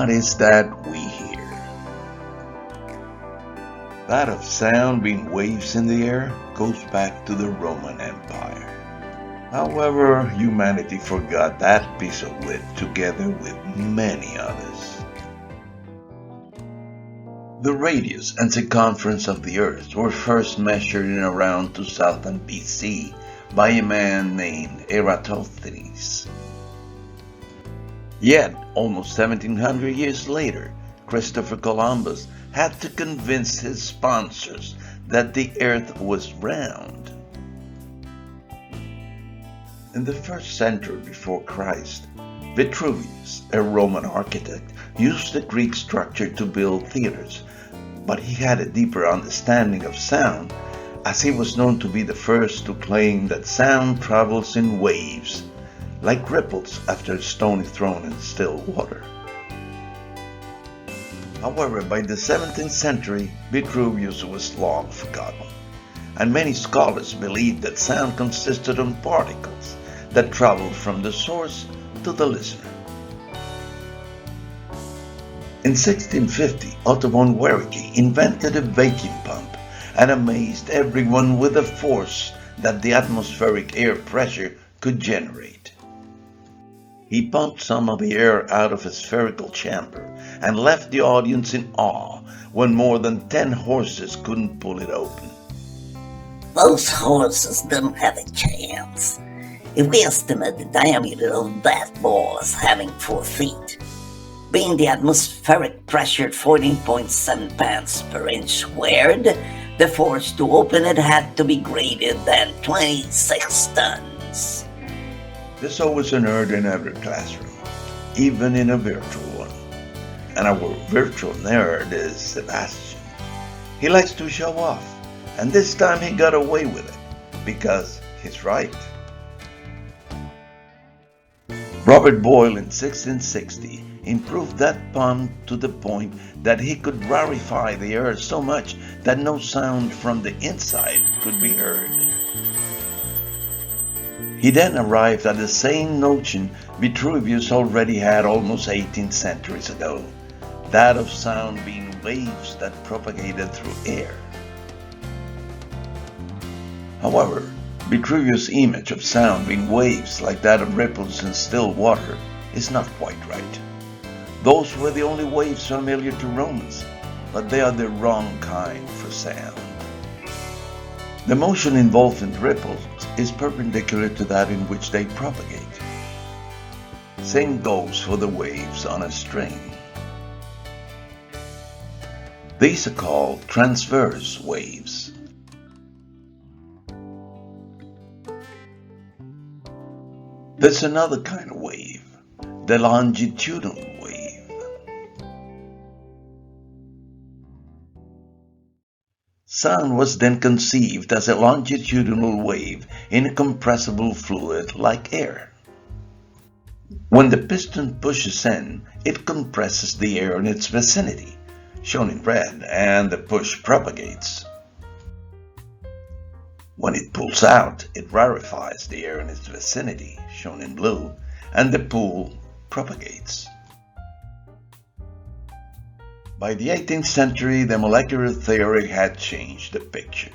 What is that we hear? That of sound being waves in the air goes back to the Roman Empire. However, humanity forgot that piece of wood together with many others. The radius and circumference of the Earth were first measured in around 2000 BC by a man named Eratosthenes. Yet, almost 1700 years later, Christopher Columbus had to convince his sponsors that the Earth was round. In the 1st century before Christ, Vitruvius, a Roman architect, used the Greek structure to build theaters, but he had a deeper understanding of sound, as he was known to be the first to claim that sound travels in waves, like ripples after a stone is thrown in still water. However, by the 17th century, Vitruvius was long forgotten, and many scholars believed that sound consisted of particles that traveled from the source to the listener. In 1650, Otto von Guericke invented a vacuum pump and amazed everyone with the force that the atmospheric air pressure could generate. He pumped some of the air out of a spherical chamber and left the audience in awe when more than 10 horses couldn't pull it open. Those horses didn't have a chance. If we estimate the diameter of that ball as having 4 feet, being the atmospheric pressure 14.7 pounds per inch squared, the force to open it had to be greater than 26 tons. This always occurred in every classroom, even in a virtual one. And our virtual nerd is Sebastian. He likes to show off, and this time he got away with it, because he's right. Robert Boyle in 1660 improved that pump to the point that he could rarefy the air so much that no sound from the inside could be heard. He then arrived at the same notion Vitruvius already had almost 18 centuries ago, that of sound being waves that propagated through air. However, Vitruvius' image of sound being waves like that of ripples in still water is not quite right. Those were the only waves familiar to Romans, but they are the wrong kind for sound. The motion involved in ripples is perpendicular to that in which they propagate. Same goes for the waves on a string. These are called transverse waves. There's another kind of wave, the longitudinal wave. Sound was then conceived as a longitudinal wave in a compressible fluid like air. When the piston pushes in, it compresses the air in its vicinity, shown in red, and the push propagates. When it pulls out, it rarefies the air in its vicinity, shown in blue, and the pull propagates. By the 18th century, the molecular theory had changed the picture.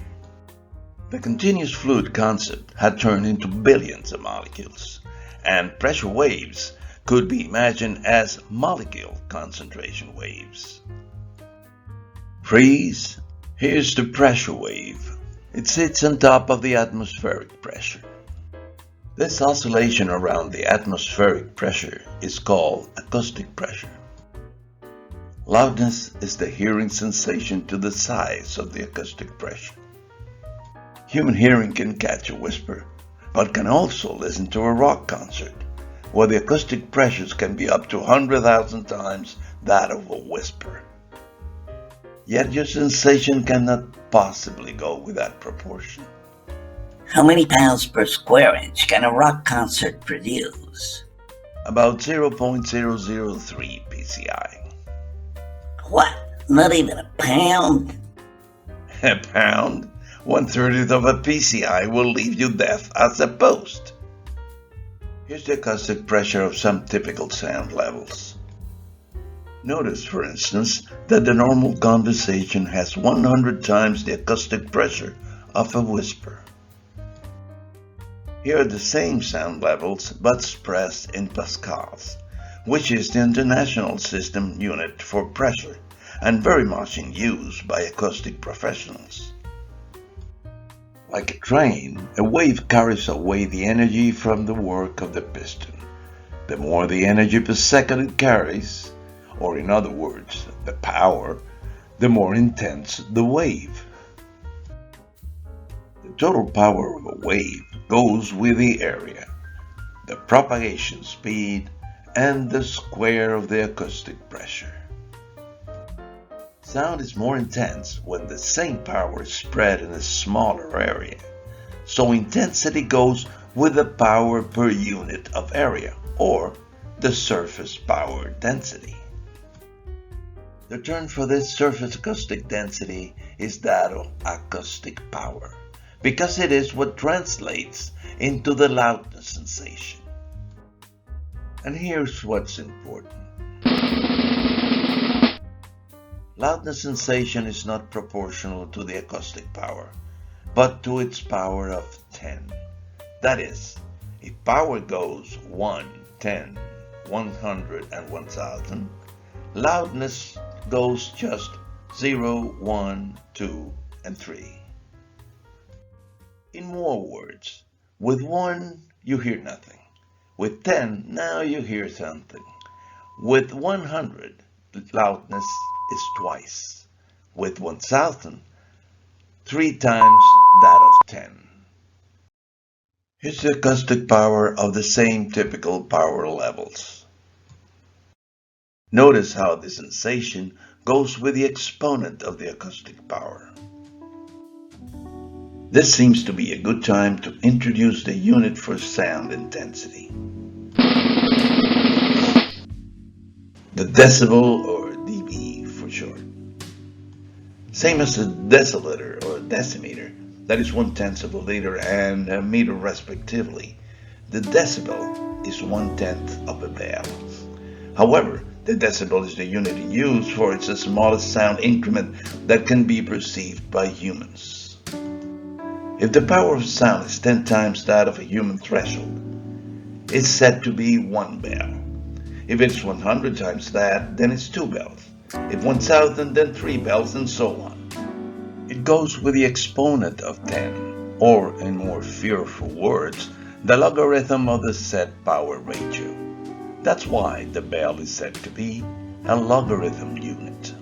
The continuous fluid concept had turned into billions of molecules, and pressure waves could be imagined as molecule concentration waves. Freeze, here's the pressure wave. It sits on top of the atmospheric pressure. This oscillation around the atmospheric pressure is called acoustic pressure. Loudness is the hearing sensation to the size of the acoustic pressure. Human hearing can catch a whisper, but can also listen to a rock concert, where the acoustic pressures can be up to 100,000 times that of a whisper. Yet your sensation cannot possibly go with that proportion. How many pounds per square inch can a rock concert produce? About 0.003 psi. What? Not even a pound? A pound? 1/30 of a psi will leave you deaf as a post. Here's the acoustic pressure of some typical sound levels. Notice, for instance, that the normal conversation has 100 times the acoustic pressure of a whisper. Here are the same sound levels but expressed in pascals, which is the international system unit for pressure and very much in use by acoustic professionals. Like a train, a wave carries away the energy from the work of the piston. The more the energy per second it carries, or in other words, the power, the more intense the wave. The total power of a wave goes with the area, the propagation speed, and the square of the acoustic pressure. Sound is more intense when the same power is spread in a smaller area, so intensity goes with the power per unit of area, or the surface power density. The term for this surface acoustic density is that of acoustic power, because it is what translates into the loudness sensation. And here's what's important. Loudness sensation is not proportional to the acoustic power, but to its power of 10. That is, if power goes 1, 10, 100, and 1000, loudness goes just 0, 1, 2, and 3. In more words, with 1 you hear nothing. With 10 now you hear something. With 100 loudness is twice. With 1000, 3 times that of 10. Here's the acoustic power of the same typical power levels. Notice how the sensation goes with the exponent of the acoustic power. This seems to be a good time to introduce the unit for sound intensity. The decibel, or dB for short. Same as a deciliter or decimeter, that is 1/10 of a liter and a meter respectively. The decibel is 1/10 of a bell. However, the decibel is the unit in use for its smallest sound increment that can be perceived by humans. If the power of sound is 10 times that of a human threshold, it's said to be 1 bell. If it's 100 times that, then it's 2 bells. If 1000, then 3 bells, and so on. It goes with the exponent of 10, or in more fearful words, the logarithm of the said power ratio. That's why the bell is said to be a logarithm unit.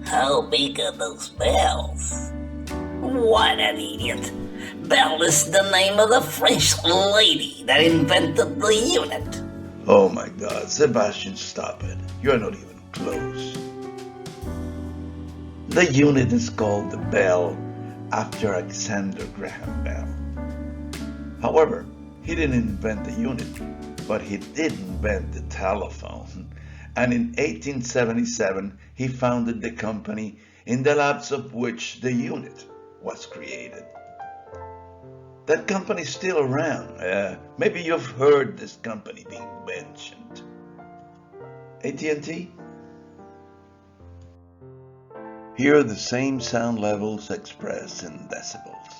How big are those bells? What an idiot! Bell is the name of the French lady that invented the unit. Oh my God, Sebastian, stop it. You're not even close. The unit is called the bell after Alexander Graham Bell. However, he didn't invent the unit, but he did invent the telephone. And in 1877, he founded the company in the labs of which the unit was created. That company is still around. Maybe you've heard this company being mentioned. AT&T? Here are the same sound levels expressed in decibels.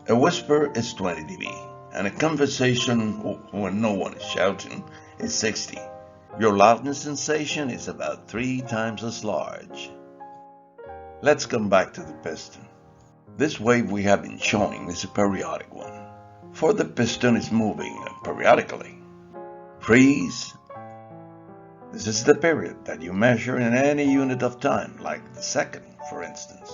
A whisper is 20 dB, and a conversation when no one is shouting is 60. Your loudness sensation is about 3 times as large. Let's come back to the piston. This wave we have been showing is a periodic one, for the piston is moving periodically. Freeze. This is the period that you measure in any unit of time, like the second, for instance.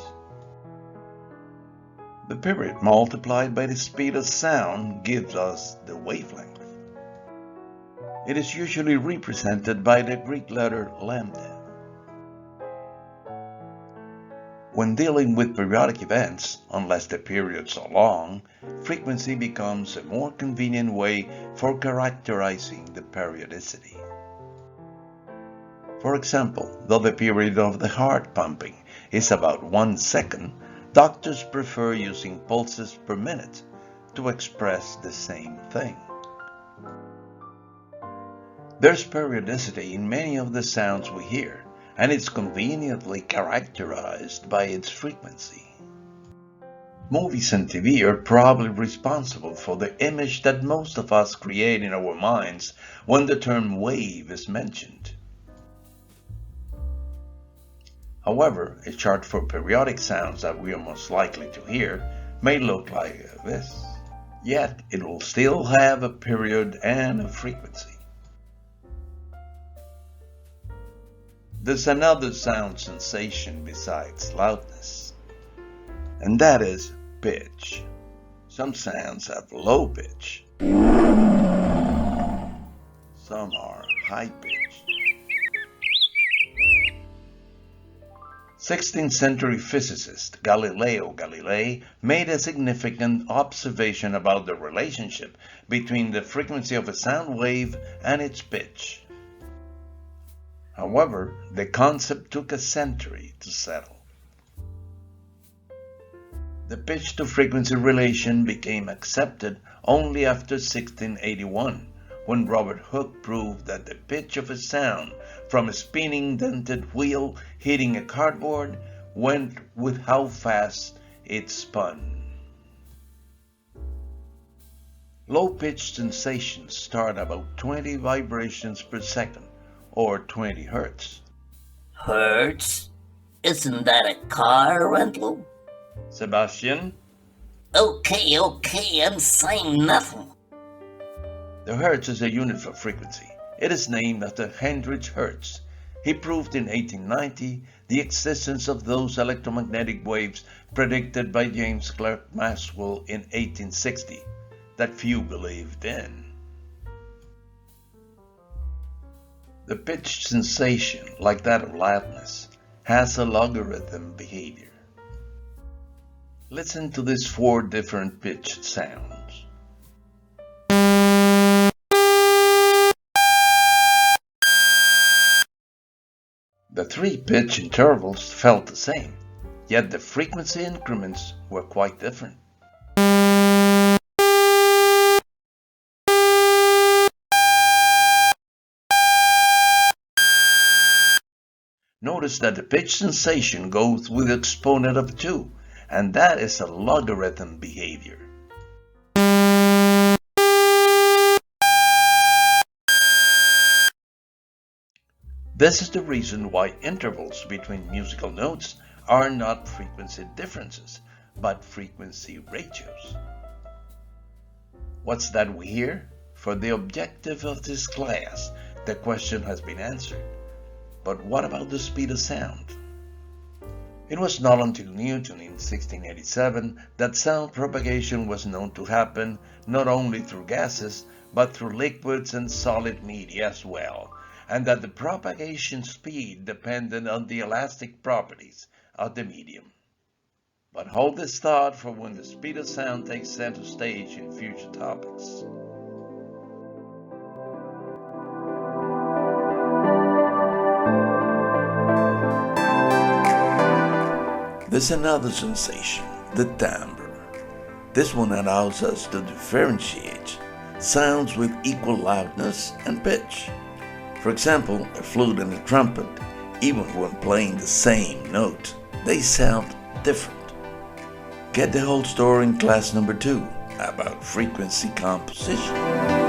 The period multiplied by the speed of sound gives us the wavelength. It is usually represented by the Greek letter lambda. When dealing with periodic events, unless the periods are long, frequency becomes a more convenient way for characterizing the periodicity. For example, though the period of the heart pumping is about 1 second, doctors prefer using pulses per minute to express the same thing. There's periodicity in many of the sounds we hear, and it's conveniently characterized by its frequency. Movies and TV are probably responsible for the image that most of us create in our minds when the term wave is mentioned. However, a chart for periodic sounds that we are most likely to hear may look like this, yet it will still have a period and a frequency. There's another sound sensation besides loudness, and that is pitch. Some sounds have low pitch, some are high pitch. 16th century physicist Galileo Galilei made a significant observation about the relationship between the frequency of a sound wave and its pitch. However, the concept took a century to settle. The pitch-to-frequency relation became accepted only after 1681, when Robert Hooke proved that the pitch of a sound from a spinning dented wheel hitting a cardboard went with how fast it spun. Low-pitched sensations start about 20 vibrations per second, or 20 hertz. Hertz? Isn't that a car rental? Sebastian? Okay, I'm saying nothing. The hertz is a unit for frequency. It is named after Heinrich Hertz. He proved in 1890 the existence of those electromagnetic waves predicted by James Clerk Maxwell in 1860 that few believed in. The pitch sensation, like that of loudness, has a logarithm behavior. Listen to these 4 different pitched sounds. The 3 pitch intervals felt the same, yet the frequency increments were quite different. Notice that the pitch sensation goes with the exponent of 2, and that is a logarithm behavior. This is the reason why intervals between musical notes are not frequency differences, but frequency ratios. What's that we hear? For the objective of this class, the question has been answered. But what about the speed of sound? It was not until Newton in 1687 that sound propagation was known to happen not only through gases, but through liquids and solid media as well, and that the propagation speed depended on the elastic properties of the medium. But hold this thought for when the speed of sound takes center stage in future topics. There's another sensation, the timbre. This one allows us to differentiate sounds with equal loudness and pitch. For example, a flute and a trumpet, even when playing the same note, they sound different. Get the whole story in class number 2 about frequency composition.